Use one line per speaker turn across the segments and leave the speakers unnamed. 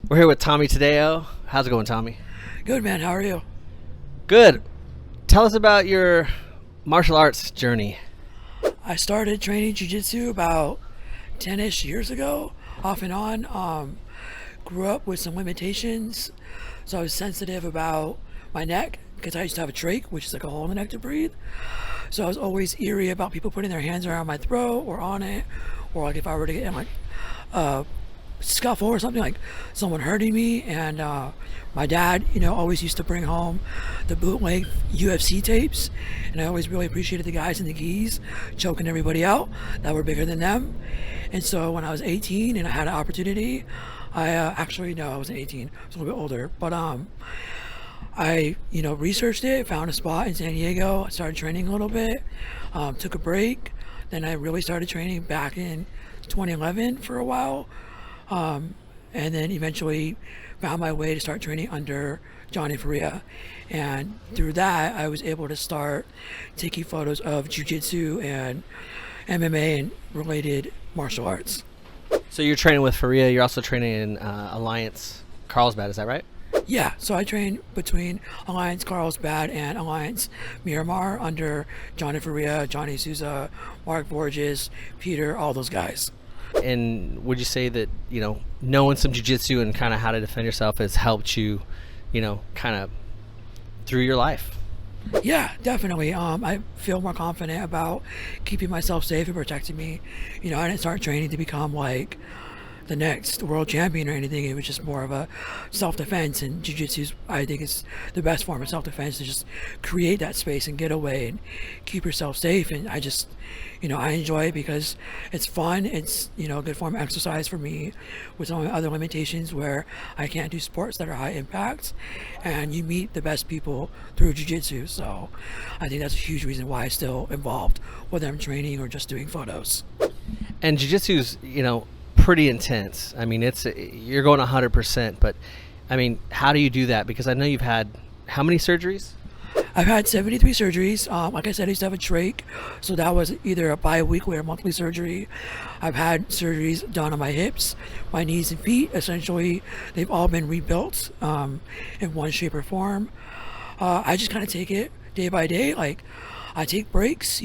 We're here with Tommy Tadeo. How's it going, Tommy?
Good, man. How are you?
Good. Tell us about your martial arts journey.
I started training jiu-jitsu about 10-ish years ago, off and on. Grew up with some limitations, so I was sensitive about my neck because I used to have a trach, which is like a hole in the neck to breathe. So I was always eerie about people putting their hands around my throat or on it, or like if I were to get in like a scuffle or something, like someone hurting me. And my dad, always used to bring home the bootleg UFC tapes, and I always really appreciated the guys in the gis choking everybody out that were bigger than them. And so when I was 18 and I had an opportunity, I wasn't 18, I was a little bit older, but I researched it, found a spot in San Diego. I started training a little bit, took a break, then I really started training back in 2011 for a while, and then eventually found my way to start training under Johnny Faria. And through that, I was able to start taking photos of jiu-jitsu and MMA and related martial arts.
So you're training with Faria. You're also training in Alliance Carlsbad. Is that right?
Yeah, so I train between Alliance Carlsbad and Alliance Miramar under Johnny Faria, Johnny Souza, Mark Borges, Peter, all those guys.
And would you say that, knowing some jiu-jitsu and kind of how to defend yourself has helped you, kind of through your life?
Yeah, definitely. I feel more confident about keeping myself safe and protecting me. I didn't start training to become like the next world champion or anything. It was just more of a self-defense, and jiu-jitsu, I think, is the best form of self-defense, to just create that space and get away and keep yourself safe. And I just, I enjoy it because it's fun. It's, a good form of exercise for me with some of my other limitations where I can't do sports that are high impact, and you meet the best people through jiu-jitsu. So I think that's a huge reason why I'm still involved, whether I'm training or just doing photos.
And jiu-jitsu's, pretty intense. I mean, you're going 100%, but I mean, how do you do that? Because I know you've had how many surgeries?
I've had 73 surgeries. Like I said, I used to have a trach, so that was either a bi-weekly or monthly surgery. I've had surgeries done on my hips, my knees and feet. Essentially, they've all been rebuilt in one shape or form. I just kind of take it day by day. Like, I take breaks,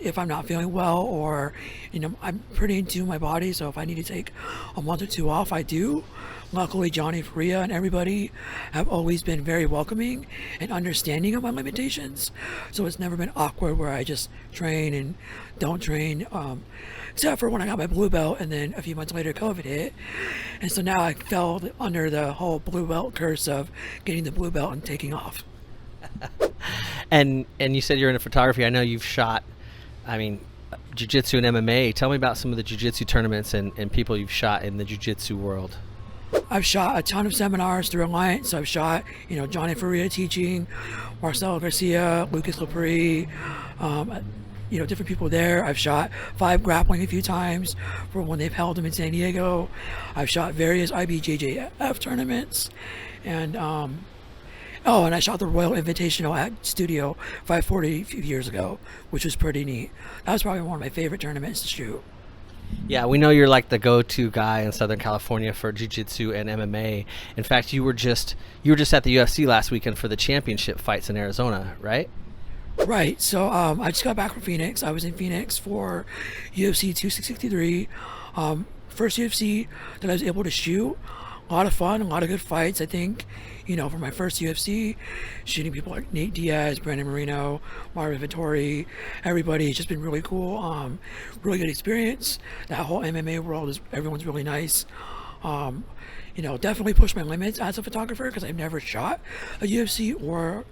if I'm not feeling well, or, I'm pretty in tune with my body. So if I need to take a month or two off, I do. Luckily, Johnny Faria and everybody have always been very welcoming and understanding of my limitations. So it's never been awkward where I just train and don't train, except for when I got my blue belt, and then a few months later COVID hit. And so now I fell under the whole blue belt curse of getting the blue belt and taking off.
And you said you're into photography. I know you've shot, jiu-jitsu and MMA. Tell me about some of the jiu-jitsu tournaments and people you've shot in the jiu-jitsu world.
I've shot a ton of seminars through Alliance. I've shot, Johnny Faria teaching, Marcelo Garcia, Lucas Lepre, different people there. I've shot Five Grappling a few times for when they've held them in San Diego. I've shot various IBJJF tournaments, and and I shot the Royal Invitational at Studio 540 a few years ago, which was pretty neat. That was probably one of my favorite tournaments to shoot.
Yeah, we know you're like the go-to guy in Southern California for jiu-jitsu and MMA. In fact, you were just at the UFC last weekend for the championship fights in Arizona, right?
Right. So I just got back from Phoenix. I was in Phoenix for UFC 263. First UFC that I was able to shoot. A lot of fun, a lot of good fights. I think, for my first UFC, shooting people like Nate Diaz, Brandon Moreno, Marvin Vittori, everybody, it's just been really cool. Really good experience. That whole MMA world everyone's really nice. Definitely pushed my limits as a photographer because I've never shot a UFC or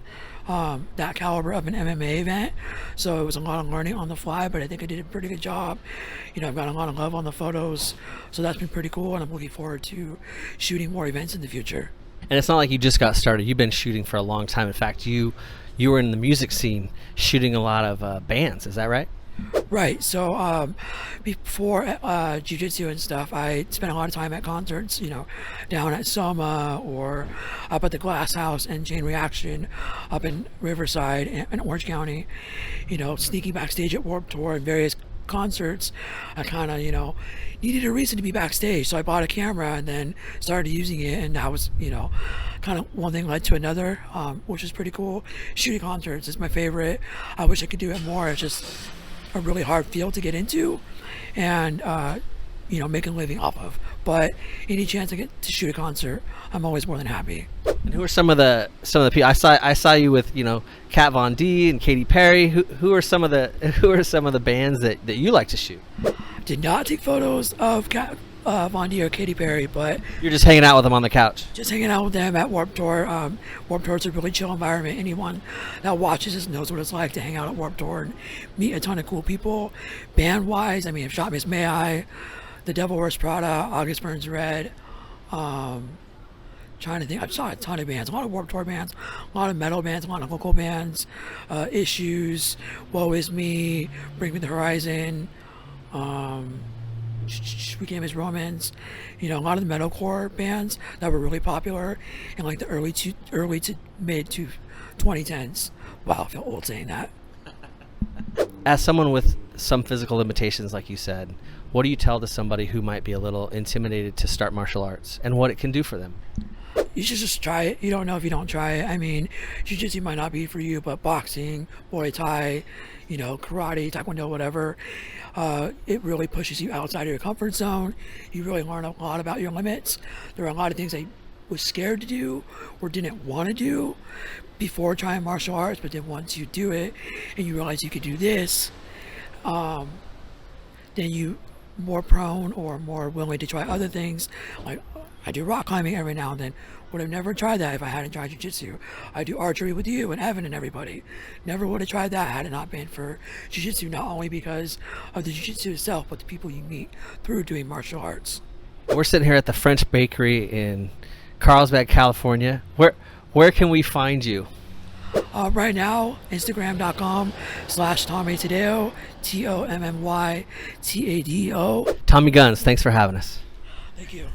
that caliber of an MMA event. So it was a lot of learning on the fly, but I think I did a pretty good job. I've got a lot of love on the photos, so that's been pretty cool, and I'm looking forward to shooting more events in the future.
And it's not like you just got started. You've been shooting for a long time. In fact, you were in the music scene shooting a lot of bands. Is that right?
Right. So before jiu-jitsu and stuff, I spent a lot of time at concerts, down at Soma or up at the Glass House and Chain Reaction up in Riverside and Orange County, sneaking backstage at Warped Tour and various concerts, I kind of, needed a reason to be backstage. So I bought a camera and then started using it. And that was, kind of one thing led to another, which is pretty cool. Shooting concerts is my favorite. I wish I could do it more. It's just a really hard field to get into and, make a living off of. But any chance I get to shoot a concert, I'm always more than happy.
And who are some of the people I saw you with? Kat Von D and Katy Perry. Who are some of the bands that you like to shoot?
Did not take photos of Kat Von D or Katy Perry, but
You're just hanging out with them on the couch.
just hanging out with them at Warped Tour. Warped Tour is a really chill environment. Anyone that watches this knows what it's like to hang out at Warped Tour and meet a ton of cool people. Band wise, I mean, I've shot Miss May I, The Devil Wears Prada, August Burns Red. Trying to think, I've shot a ton of bands, a lot of Warped Tour bands, a lot of metal bands, a lot of local bands, Issues, Woe Is Me, Bring Me the Horizon, We Came as Romans, a lot of the metalcore bands that were really popular in like the early to mid to 2010s. Wow, I feel old saying that.
As someone with some physical limitations, like you said, what do you tell to somebody who might be a little intimidated to start martial arts and what it can do for them?
You should just try it. You don't know if you don't try it. I mean, jiu-jitsu might not be for you, but boxing, Muay Thai, karate, taekwondo, whatever, it really pushes you outside of your comfort zone. You really learn a lot about your limits. There are a lot of things I was scared to do or didn't want to do before trying martial arts, but then once you do it and you realize you could do this, then you more prone or more willing to try other things. Like I do rock climbing every now and then. Would have never tried that if I hadn't tried jiu-jitsu. I do archery with you and Evan and everybody. Never would have tried that had it not been for jiu-jitsu, not only because of the jiu-jitsu itself, but the people you meet through doing martial arts.
We're sitting here at the French Bakery in Carlsbad, California. Where can we find you?
Right now, Instagram.com/Tommy Tadeo, TOMMYTADO.
Tommy Gunz, thanks for having us.
Thank you.